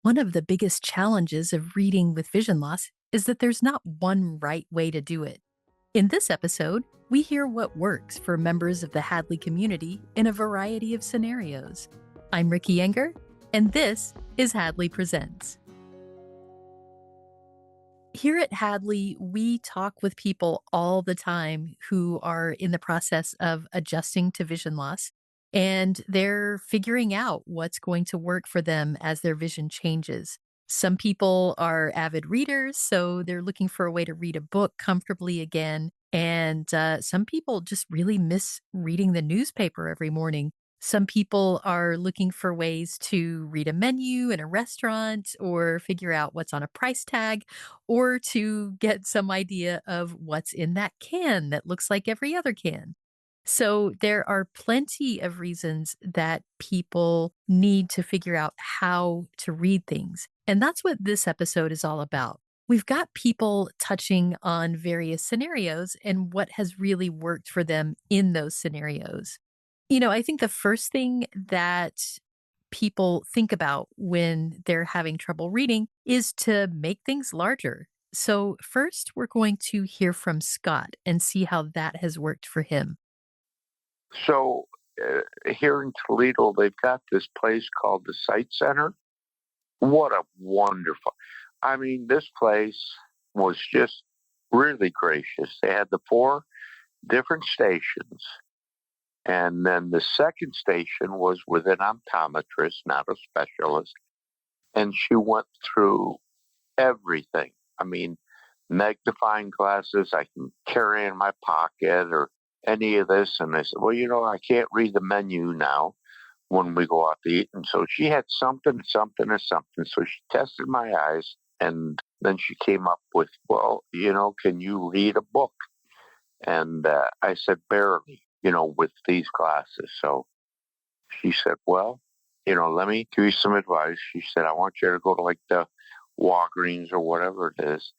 One of the biggest challenges of reading with vision loss is that there's not one right way to do it. In this episode, we hear what works for members of the Hadley community in a variety of scenarios. I'm Ricky Enger, and this is Hadley Presents. Here at Hadley, we talk with people all the time who are in the process of adjusting to vision loss, and they're figuring out what's going to work for them as their vision changes. Some people are avid readers, so they're looking for a way to read a book comfortably again. And some people just really miss reading the newspaper every morning. Some people are looking for ways to read a menu in a restaurant or figure out what's on a price tag or to get some idea of what's in that can that looks like every other can. So there are plenty of reasons that people need to figure out how to read things. And that's what this episode is all about. We've got people touching on various scenarios and what has really worked for them in those scenarios. I think the first thing that people think about when they're having trouble reading is to make things larger. So, first, we're going to hear from Scott and see how that has worked for him. So here in Toledo, they've got this place called the Sight Center. What a wonderful! I mean, this place was just really gracious. They had the four different stations, and then the second station was with an optometrist, not a specialist, and she went through everything. I mean, magnifying glasses I can carry in my pocket or any of this. And I said, well, I can't read the menu now when we go out to eat. And so she had something, something, or something. So she tested my eyes and then she came up with, well, can you read a book? And I said, barely, with these glasses. So she said, well, let me give you some advice. She said, I want you to go to like the Walgreens or whatever it is,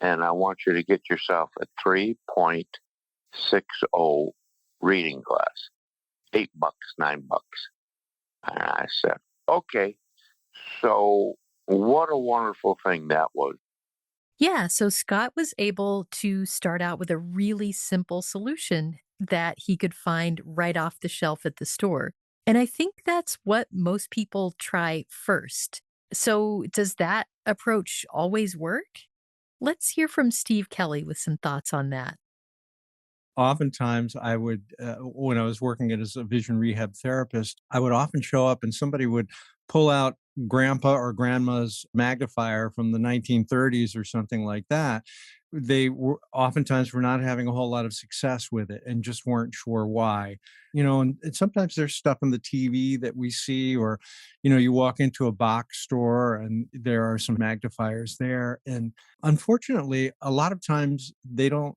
and I want you to get yourself a 3.60 reading glass, $8, $9. And I said, okay. So what a wonderful thing that was. Yeah, so Scott was able to start out with a really simple solution that he could find right off the shelf at the store. And I think that's what most people try first. So, does that approach always work? Let's hear from Steve Kelly with some thoughts on that. Oftentimes I would, when I was working as a vision rehab therapist, I would often show up and somebody would pull out grandpa or grandma's magnifier from the 1930s or something like that. They were oftentimes were not having a whole lot of success with it and just weren't sure why. And sometimes there's stuff on the TV that we see, or, you walk into a box store and there are some magnifiers there. And unfortunately, a lot of times they don't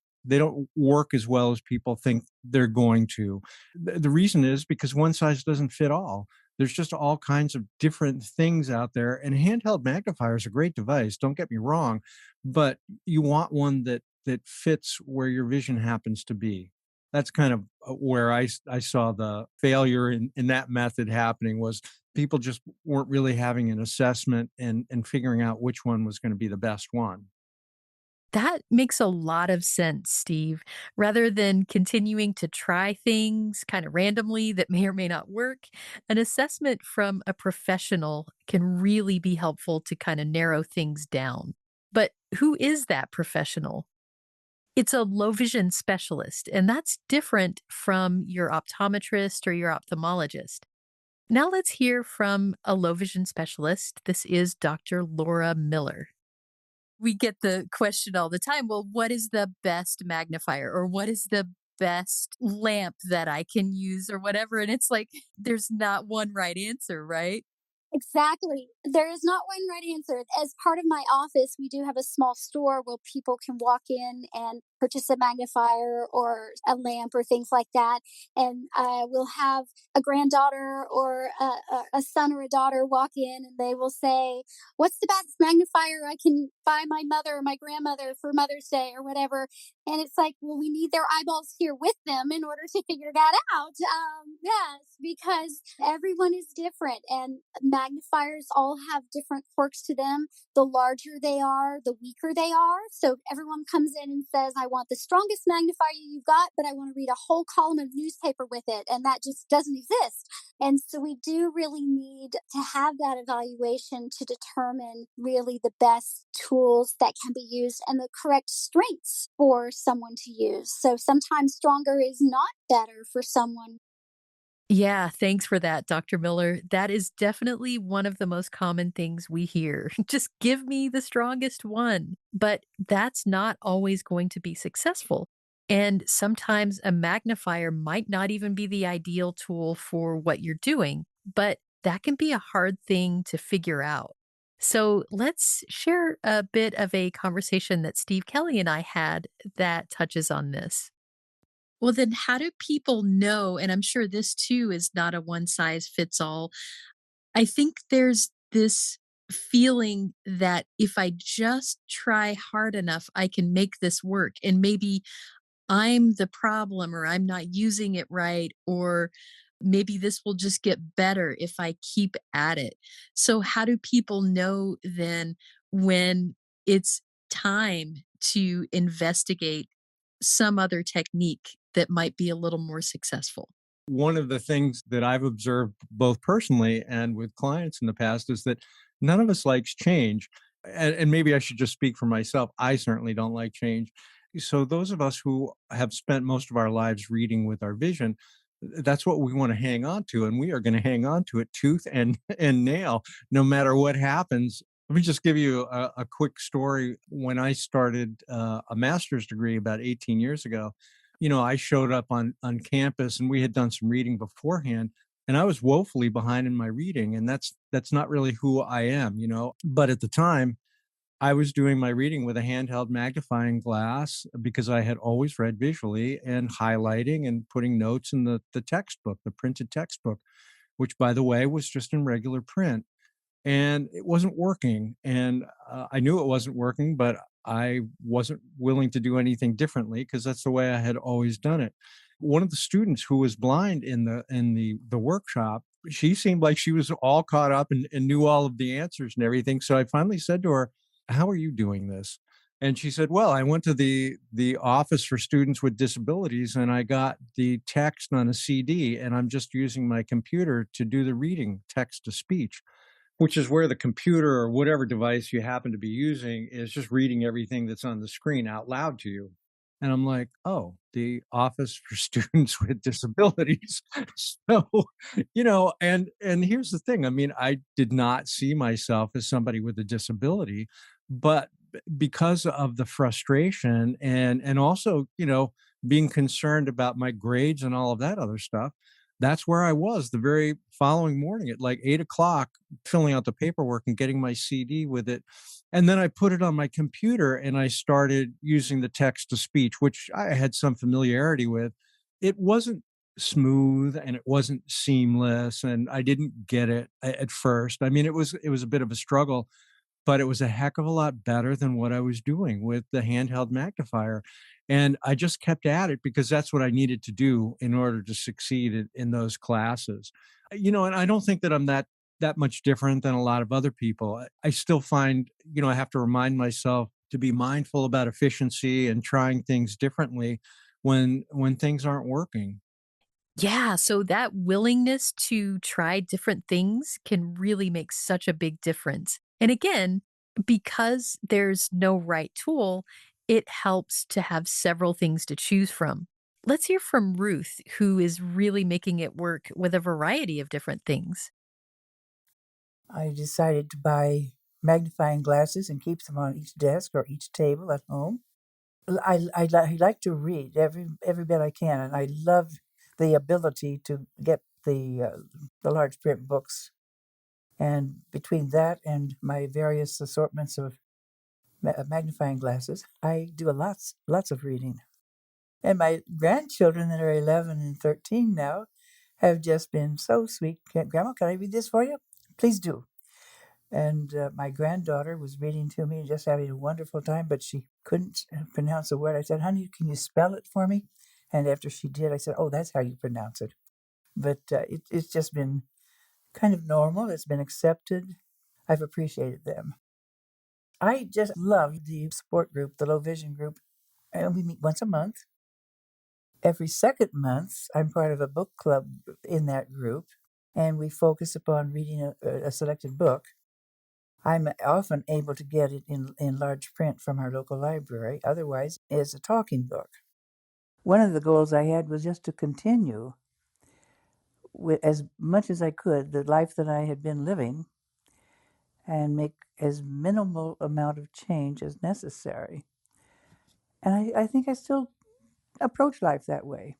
work as well as people think they're going to. The reason is because one size doesn't fit all. There's just all kinds of different things out there. And handheld magnifier is a great device, don't get me wrong, but you want one that fits where your vision happens to be. That's kind of where I saw the failure in that method happening, was people just weren't really having an assessment and figuring out which one was going to be the best one. That makes a lot of sense, Steve. Rather than continuing to try things kind of randomly that may or may not work, an assessment from a professional can really be helpful to kind of narrow things down. But who is that professional? It's a low vision specialist, and that's different from your optometrist or your ophthalmologist. Now let's hear from a low vision specialist. This is Dr. Laura Miller. We get the question all the time, well, what is the best magnifier or what is the best lamp that I can use or whatever? And it's like, there's not one right answer, right? Exactly. There is not one right answer. As part of my office, we do have a small store where people can walk in and purchase a magnifier or a lamp or things like that. And I will have a granddaughter or a son or a daughter walk in and they will say, "What's the best magnifier I can buy my mother or my grandmother for Mother's Day or whatever?" And it's like, well, we need their eyeballs here with them in order to figure that out. Yes, because everyone is different and magnifiers all have different quirks to them. The larger they are, the weaker they are. So everyone comes in and says, "I want the strongest magnifier you've got, but I want to read a whole column of newspaper with it." And that just doesn't exist. And so we do really need to have that evaluation to determine really the best tools that can be used and the correct strengths for someone to use. So sometimes stronger is not better for someone. Yeah, thanks for that, Dr. Miller. That is definitely one of the most common things we hear. Just give me the strongest one. But that's not always going to be successful. And sometimes a magnifier might not even be the ideal tool for what you're doing, but that can be a hard thing to figure out. So let's share a bit of a conversation that Steve Kelly and I had that touches on this. Well, then how do people know? And I'm sure this too is not a one size fits all. I think there's this feeling that if I just try hard enough, I can make this work. And maybe I'm the problem or I'm not using it right, or maybe this will just get better if I keep at it. So, how do people know then when it's time to investigate some other technique that might be a little more successful? One of the things that I've observed both personally and with clients in the past is that none of us likes change. And maybe I should just speak for myself. I certainly don't like change. So, those of us who have spent most of our lives reading with our vision, that's what we want to hang on to. And we are going to hang on to it tooth and, and nail, no matter what happens. Let me just give you a quick story. When I started a master's degree about 18 years ago, I showed up on campus and we had done some reading beforehand, and I was woefully behind in my reading, and that's not really who I am. But at the time, I was doing my reading with a handheld magnifying glass because I had always read visually and highlighting and putting notes in the textbook, the printed textbook, which by the way was just in regular print, and it wasn't working. And I knew it wasn't working, but I wasn't willing to do anything differently because that's the way I had always done it. One of the students who was blind in the workshop, she seemed like she was all caught up and knew all of the answers and everything. So I finally said to her, "How are you doing this?" And she said, "Well, I went to the office for students with disabilities and I got the text on a CD and I'm just using my computer to do the reading, text to speech." Which is where the computer or whatever device you happen to be using is just reading everything that's on the screen out loud to you. And I'm like, "Oh, the Office for Students with Disabilities." So, and here's the thing. I mean, I did not see myself as somebody with a disability, but because of the frustration and also, being concerned about my grades and all of that other stuff, that's where I was the very following morning at like 8 o'clock, filling out the paperwork and getting my CD with it. And then I put it on my computer and I started using the text to speech, which I had some familiarity with. It wasn't smooth and it wasn't seamless and I didn't get it at first. I mean, it was a bit of a struggle, but it was a heck of a lot better than what I was doing with the handheld magnifier. And I just kept at it because that's what I needed to do in order to succeed in those classes. And I don't think that I'm that much different than a lot of other people. I still find, I have to remind myself to be mindful about efficiency and trying things differently when things aren't working. Yeah, so that willingness to try different things can really make such a big difference. And again, because there's no right tool, it helps to have several things to choose from. Let's hear from Ruth, who is really making it work with a variety of different things. I decided to buy magnifying glasses and keep them on each desk or each table at home. I like to read every bit I can, and I love the ability to get the large print books. And between that and my various assortments of magnifying glasses. I do lots of reading. And my grandchildren that are 11 and 13 now have just been so sweet. Grandma, can I read this for you? Please do. And my granddaughter was reading to me, just having a wonderful time, but she couldn't pronounce a word. I said, honey, can you spell it for me? And after she did, I said, oh, that's how you pronounce it. But it's just been kind of normal. It's been accepted. I've appreciated them. I just love the support group, the low vision group. And we meet once a month. Every second month, I'm part of a book club in that group, and we focus upon reading a selected book. I'm often able to get it in large print from our local library. Otherwise, it's a talking book. One of the goals I had was just to continue with as much as I could the life that I had been living and make as minimal amount of change as necessary. And I think I still approach life that way.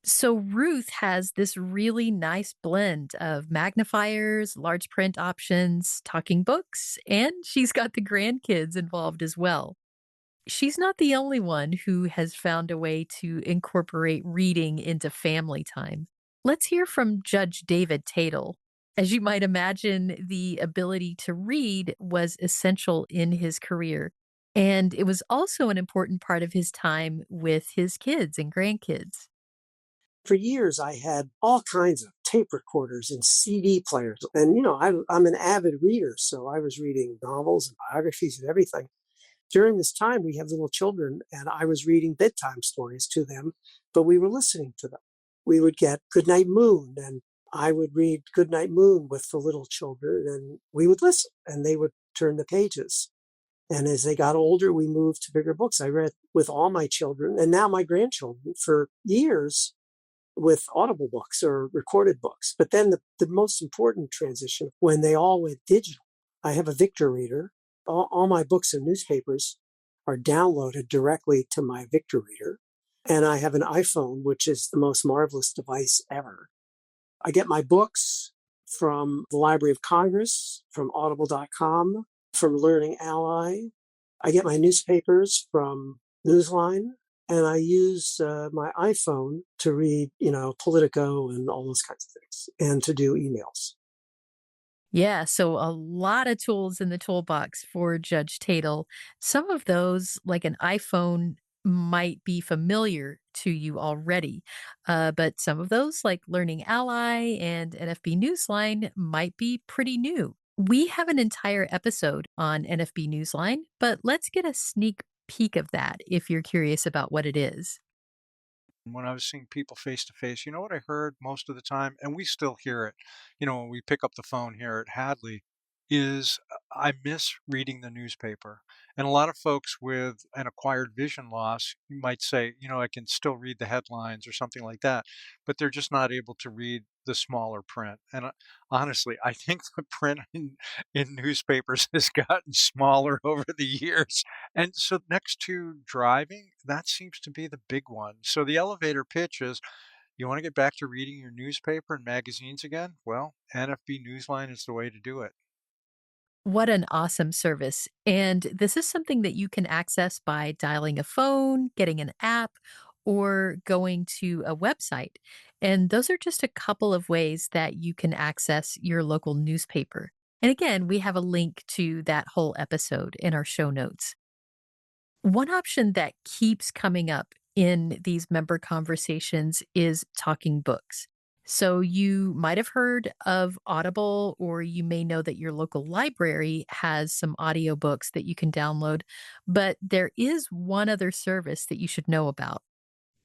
So Ruth has this really nice blend of magnifiers, large print options, talking books, and she's got the grandkids involved as well. She's not the only one who has found a way to incorporate reading into family time. Let's hear from Judge David Tatel. As you might imagine, the ability to read was essential in his career, and it was also an important part of his time with his kids and grandkids. For years, I had all kinds of tape recorders and CD players. And, I'm an avid reader, so I was reading novels and biographies and everything. During this time, we have little children, and I was reading bedtime stories to them, but we were listening to them. We would get Goodnight Moon, and I would read Goodnight Moon with the little children, and we would listen, and they would turn the pages. And as they got older, we moved to bigger books. I read with all my children, and now my grandchildren for years with audible books or recorded books. But then the most important transition, when they all went digital, I have a Victor reader. All my books and newspapers are downloaded directly to my Victor reader. And I have an iPhone, which is the most marvelous device ever. I get my books from the Library of Congress, from audible.com, from Learning Ally. I get my newspapers from Newsline, and I use my iPhone to read, Politico and all those kinds of things, and to do emails. Yeah, so a lot of tools in the toolbox for Judge Tatel. Some of those, like an iPhone, might be familiar to you already. But some of those, like Learning Ally and NFB Newsline, might be pretty new. We have an entire episode on NFB Newsline, but let's get a sneak peek of that if you're curious about what it is. When I was seeing people face to face, you know what I heard most of the time, and we still hear it, when we pick up the phone here at Hadley, is I miss reading the newspaper. And a lot of folks with an acquired vision loss might say, I can still read the headlines or something like that, but they're just not able to read the smaller print. And honestly, I think the print in newspapers has gotten smaller over the years. And so next to driving, that seems to be the big one. So the elevator pitch is, you want to get back to reading your newspaper and magazines again? Well, NFB Newsline is the way to do it. What an awesome service. And this is something that you can access by dialing a phone, getting an app, or going to a website. And those are just a couple of ways that you can access your local newspaper. And again, we have a link to that whole episode in our show notes. One option that keeps coming up in these member conversations is talking books. So you might have heard of Audible, or you may know that your local library has some audiobooks that you can download, but there is one other service that you should know about.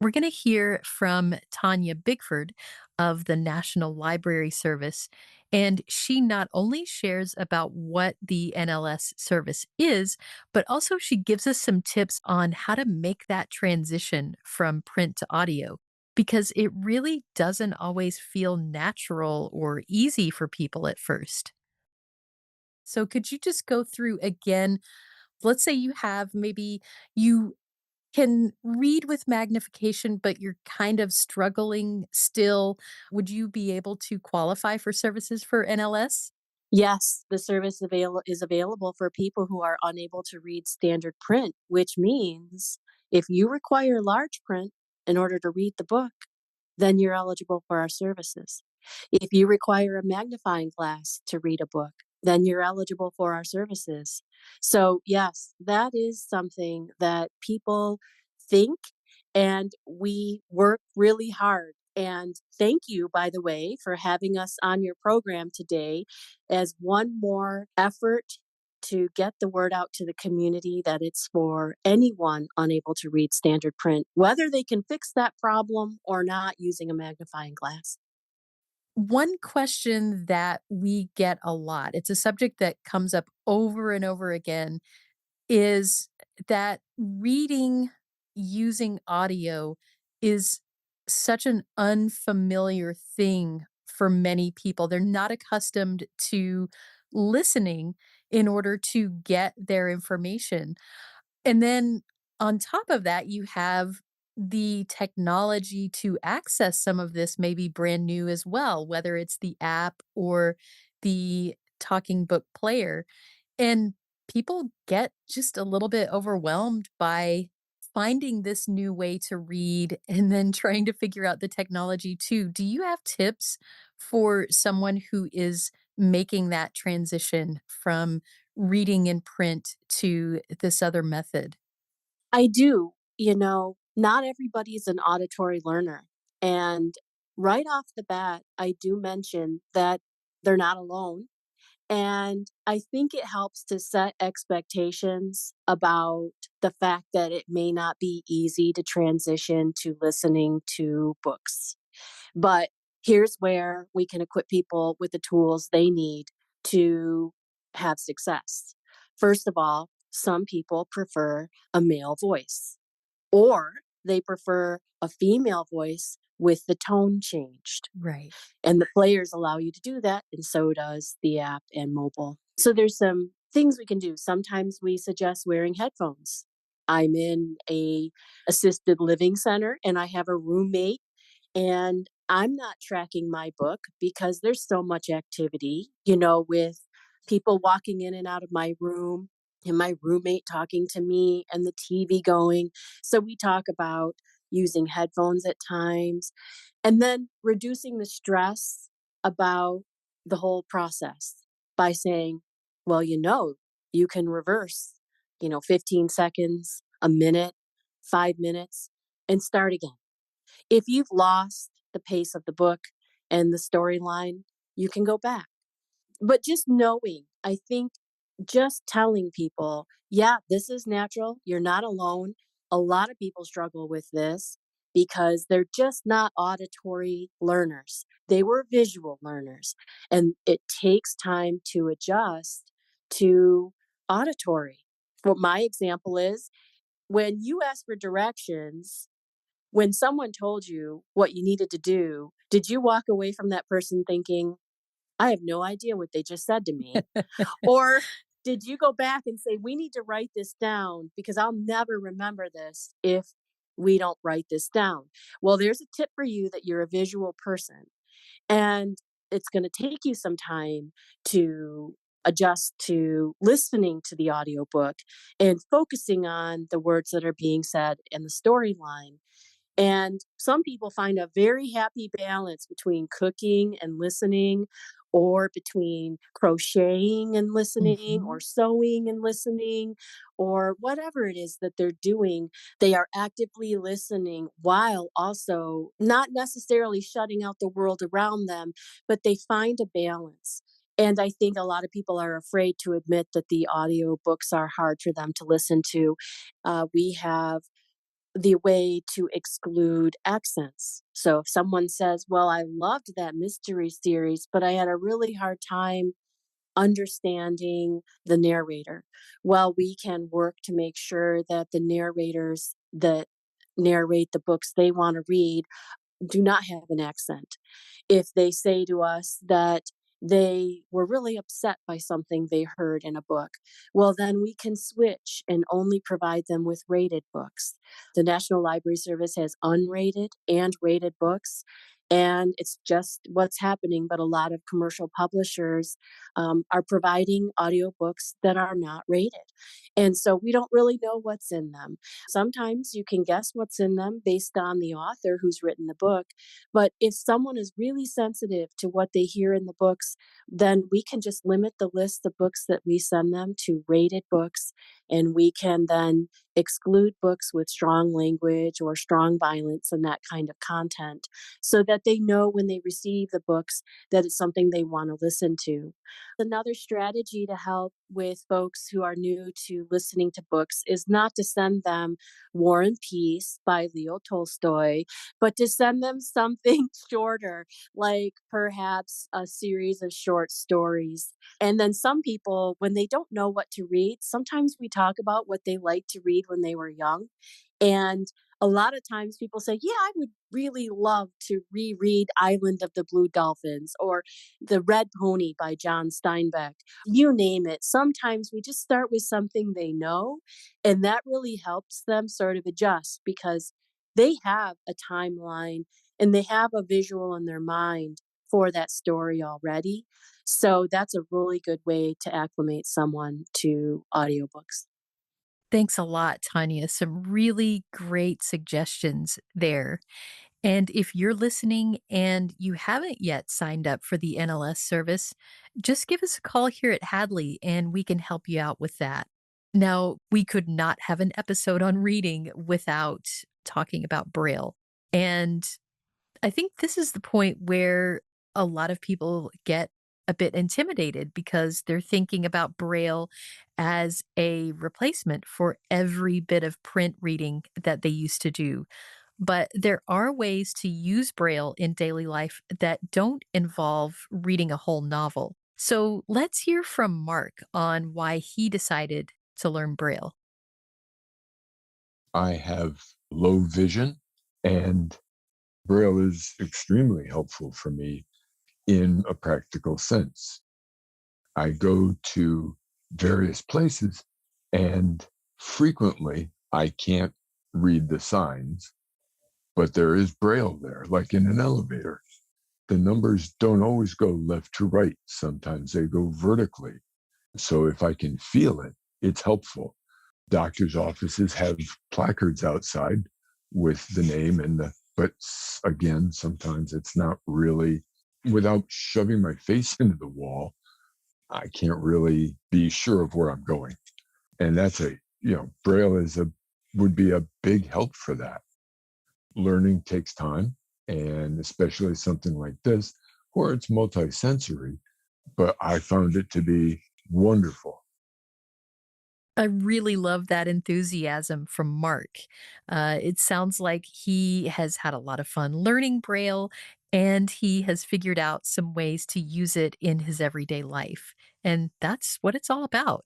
We're going to hear from Tanya Bigford of the National Library Service. And she not only shares about what the NLS service is, but also she gives us some tips on how to make that transition from print to audio, because it really doesn't always feel natural or easy for people at first. So, could you just go through again? Let's say you have maybe you can read with magnification, but you're kind of struggling still. Would you be able to qualify for services for NLS? Yes, the service is available for people who are unable to read standard print, which means if you require large print in order to read the book, then you're eligible for our services. If you require a magnifying glass to read a book, then you're eligible for our services. So, yes, that is something that people think, and we work really hard. And thank you, by the way, for having us on your program today as one more effort to get the word out to the community that it's for anyone unable to read standard print, whether they can fix that problem or not using a magnifying glass. One question that we get a lot, it's a subject that comes up over and over again, is that reading using audio is such an unfamiliar thing for many people. They're not accustomed to listening in order to get their information. And then on top of that, you have the technology to access some of this may be brand new as well, whether it's the app or the talking book player. And people get just a little bit overwhelmed by finding this new way to read and then trying to figure out the technology too. Do you have tips for someone who is making that transition from reading in print to this other method? I do. Not everybody's an auditory learner. And right off the bat, I do mention that they're not alone. And I think it helps to set expectations about the fact that it may not be easy to transition to listening to books. But here's where we can equip people with the tools they need to have success. First of all, some people prefer a male voice, or they prefer a female voice with the tone changed. Right. And the players allow you to do that, and so does the app and mobile. So there's some things we can do. Sometimes we suggest wearing headphones. I'm in a assisted living center and I have a roommate, and I'm not tracking my book because there's so much activity, with people walking in and out of my room and my roommate talking to me and the TV going. So we talk about using headphones at times and then reducing the stress about the whole process by saying, well, you can reverse, 15 seconds, a minute, 5 minutes, and start again. If you've lost the pace of the book and the storyline, you can go back. But just knowing, I think just telling people, yeah, this is natural. You're not alone. A lot of people struggle with this because they're just not auditory learners. They were visual learners. And it takes time to adjust to auditory. What my example is when you ask for directions, when someone told you what you needed to do, did you walk away from that person thinking, I have no idea what they just said to me? Or did you go back and say, we need to write this down because I'll never remember this if we don't write this down? Well, there's a tip for you that you're a visual person, and it's going to take you some time to adjust to listening to the audiobook and focusing on the words that are being said and the storyline. And some people find a very happy balance between cooking and listening, or between crocheting and listening, or Mhm. sewing and listening, or whatever it is that they're doing. They are actively listening while also not necessarily shutting out the world around them, but they find a balance. And I think a lot of people are afraid to admit that the audiobooks are hard for them to listen to. We have the way to exclude accents. So if someone says, well, I loved that mystery series, but I had a really hard time understanding the narrator. Well, we can work to make sure that the narrators that narrate the books they want to read do not have an accent. If they say to us that they were really upset by something they heard in a book, well, then we can switch and only provide them with rated books. The National Library Service has unrated and rated books. And it's just what's happening. But a lot of commercial publishers are providing audiobooks that are not rated. And so we don't really know what's in them. Sometimes you can guess what's in them based on the author who's written the book. But if someone is really sensitive to what they hear in the books, then we can just limit the list of books that we send them to rated books. And we can then exclude books with strong language or strong violence and that kind of content so that they know when they receive the books that it's something they want to listen to. Another strategy to help with folks who are new to listening to books is not to send them War and Peace by Leo Tolstoy, but to send them something shorter, like perhaps a series of short stories. And then some people, when they don't know what to read, sometimes we talk about what they liked to read when they were young. And a lot of times people say, yeah, I would really love to reread Island of the Blue Dolphins or The Red Pony by John Steinbeck. You name it. Sometimes we just start with something they know, and that really helps them sort of adjust because they have a timeline and they have a visual in their mind for that story already. So that's a really good way to acclimate someone to audiobooks. Thanks a lot, Tanya. Some really great suggestions there. And if you're listening and you haven't yet signed up for the NLS service, just give us a call here at Hadley and we can help you out with that. Now, we could not have an episode on reading without talking about Braille. And I think this is the point where a lot of people get a bit intimidated because they're thinking about Braille as a replacement for every bit of print reading that they used to do. But there are ways to use Braille in daily life that don't involve reading a whole novel. So let's hear from Mark on why he decided to learn Braille. I have low vision, and Braille is extremely helpful for me in a practical sense. I go to various places, and frequently I can't read the signs, but there is Braille there, like in an elevator. The numbers don't always go left to right. Sometimes they go vertically. So if I can feel it, it's helpful. Doctors' offices have placards outside with the name but again, sometimes it's not really, without shoving my face into the wall, I can't really be sure of where I'm going. And Braille would be a big help for that. Learning takes time, and especially something like this, where it's multisensory, but I found it to be wonderful. I really love that enthusiasm from Mark. It sounds like he has had a lot of fun learning Braille and he has figured out some ways to use it in his everyday life. And that's what it's all about.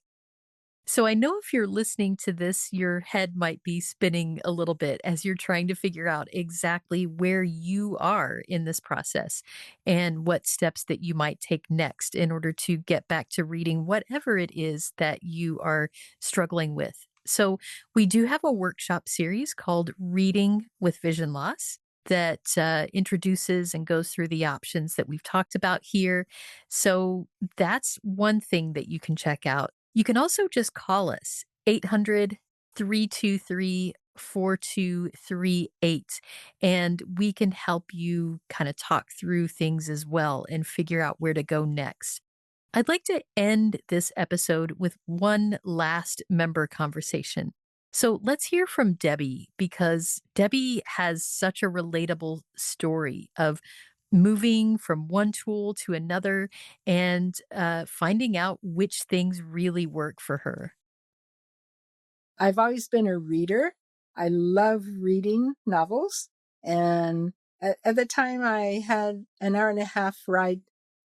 So I know if you're listening to this, your head might be spinning a little bit as you're trying to figure out exactly where you are in this process and what steps that you might take next in order to get back to reading whatever it is that you are struggling with. So we do have a workshop series called Reading with Vision Loss that introduces and goes through the options that we've talked about here. So that's one thing that you can check out. You can also just call us 800-323-4238 and we can help you kind of talk through things as well and figure out where to go next. I'd like to end this episode with one last member conversation. So let's hear from Debbie because Debbie has such a relatable story of moving from one tool to another and finding out which things really work for her. I've always been a reader. I love reading novels. And at the time, I had an hour and a half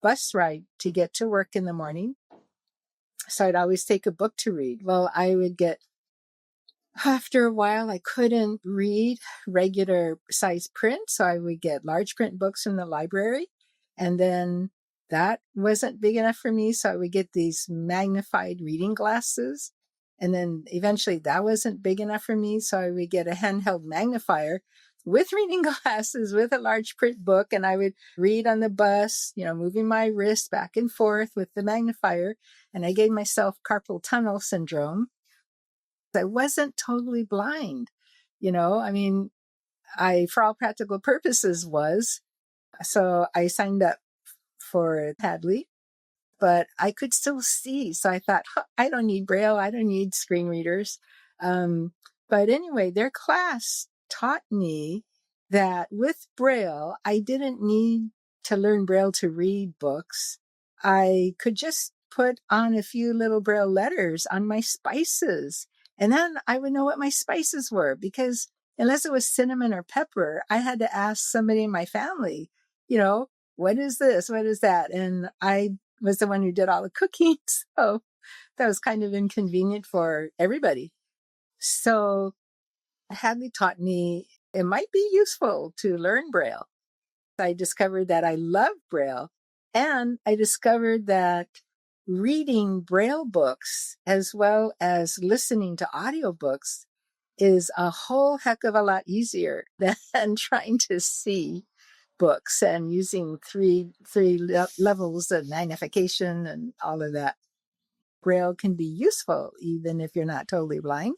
bus ride to get to work in the morning. So I'd always take a book to read. Well, after a while, I couldn't read regular size print. So I would get large print books from the library. And then that wasn't big enough for me. So I would get these magnified reading glasses. And then eventually that wasn't big enough for me. So I would get a handheld magnifier. with reading glasses, with a large print book, and I would read on the bus, moving my wrist back and forth with the magnifier. And I gave myself carpal tunnel syndrome. I wasn't totally blind, I mean, for all practical purposes was. So I signed up for Hadley, but I could still see. So I thought, I don't need Braille. I don't need screen readers. But anyway, their class taught me that with Braille, I didn't need to learn Braille to read books. I could just put on a few little Braille letters on my spices. And then I would know what my spices were, because unless it was cinnamon or pepper, I had to ask somebody in my family, what is this? What is that? And I was the one who did all the cooking. So that was kind of inconvenient for everybody. So Hadley taught me it might be useful to learn Braille. I discovered that I love Braille, and I discovered that reading Braille books as well as listening to audiobooks is a whole heck of a lot easier than trying to see books and using three levels of magnification and all of that. Braille can be useful even if you're not totally blind.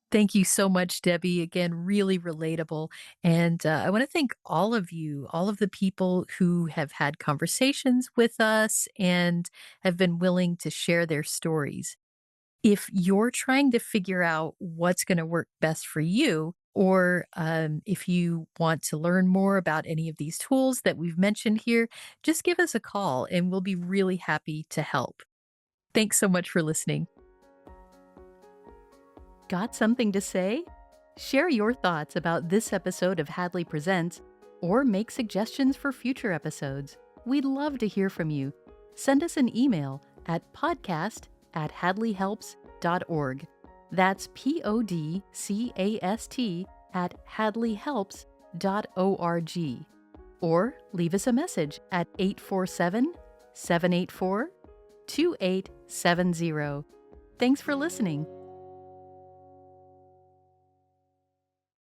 Thank you so much, Debbie. Again, really relatable. And I want to thank all of you, all of the people who have had conversations with us and have been willing to share their stories. If you're trying to figure out what's going to work best for you, or if you want to learn more about any of these tools that we've mentioned here, just give us a call and we'll be really happy to help. Thanks so much for listening. Got something to say? Share your thoughts about this episode of Hadley Presents, or make suggestions for future episodes. We'd love to hear from you. Send us an email at podcast@hadleyhelps.org. That's podcast@hadleyhelps.org. Or leave us a message at 847-784-2870. Thanks for listening.